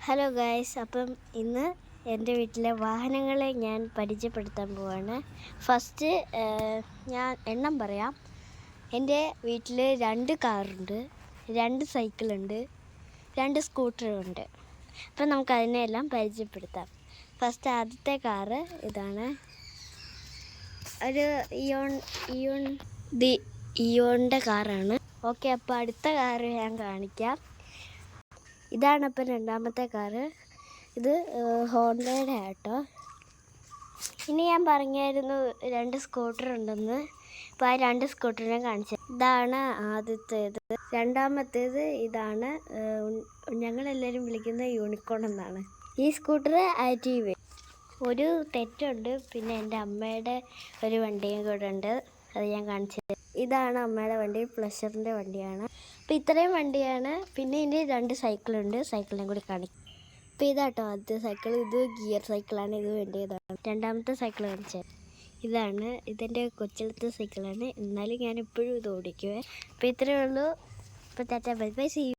Hello guys, അപ്പം ഇന്ന് എൻ്റെ വീട്ടിലെ വാഹനങ്ങളെ ഞാൻ പരിചയപ്പെടുത്താൻ പോവാണ്. ഫസ്റ്റ് ഞാൻ എണ്ണം പറയാം. എൻ്റെ വീട്ടിൽ 2 കാറുണ്ട്, 2 സൈക്കിളുണ്ട്, 2 സ്കൂട്ടറുണ്ട്. അപ്പം നമുക്ക് അതിനെല്ലാം പരിചയപ്പെടുത്താം. ഫസ്റ്റ് ആദ്യത്തെ കാറ് ഇതാണ്, ഒരു ഇയോണിൻ്റെ കാറാണ്. ഓക്കെ, അപ്പോൾ അടുത്ത കാറ് ഞാൻ കാണിക്കാം. ഇതാണ് അപ്പം രണ്ടാമത്തെ കാറ്. ഇത് ഹോണ്ടയുടെ ആട്ടോ. ഇനി ഞാൻ പറഞ്ഞായിരുന്നു 2 സ്കൂട്ടർ ഉണ്ടെന്ന്. അപ്പോൾ ആ 2 സ്കൂട്ടറിനെ കാണിച്ചത്. ഇതാണ് ആദ്യത്തേത്. രണ്ടാമത്തേത് ഇതാണ്, ഞങ്ങളെല്ലാവരും വിളിക്കുന്നത് യൂണിക്കോൺ എന്നാണ്. ഈ സ്കൂട്ടർ ആക്റ്റീവ. ഒരു തെറ്റുണ്ട്, പിന്നെ എൻ്റെ അമ്മയുടെ ഒരു വണ്ടിയും കൂടെ ഉണ്ട്, അത് ഞാൻ കാണിച്ചത്. ഇതാണ് അമ്മയുടെ വണ്ടി, പ്ലഷറിൻ്റെ വണ്ടിയാണ്. അപ്പോൾ ഇത്രയും വണ്ടിയാണ്. പിന്നെ ഇനി 2 സൈക്കിളുണ്ട്, സൈക്കിളിനെ കൂടി കാണിക്കും. അപ്പോൾ ഇതാട്ടോ ആദ്യത്തെ സൈക്കിൾ. ഇത് ഗിയർ സൈക്കിളാണ്, ഇത് വേണ്ടിയതാണ്. രണ്ടാമത്തെ സൈക്കിൾ കാണിച്ചത് ഇതാണ്. ഇതെൻ്റെ കൊച്ചിലത്തെ സൈക്കിളാണ്, എന്നാലും ഞാൻ ഇപ്പോഴും ഇത് ഓടിക്കുവേ. അപ്പോൾ ഇത്രയേ ഉള്ളൂ. അപ്പോൾ tata bye bye, see U.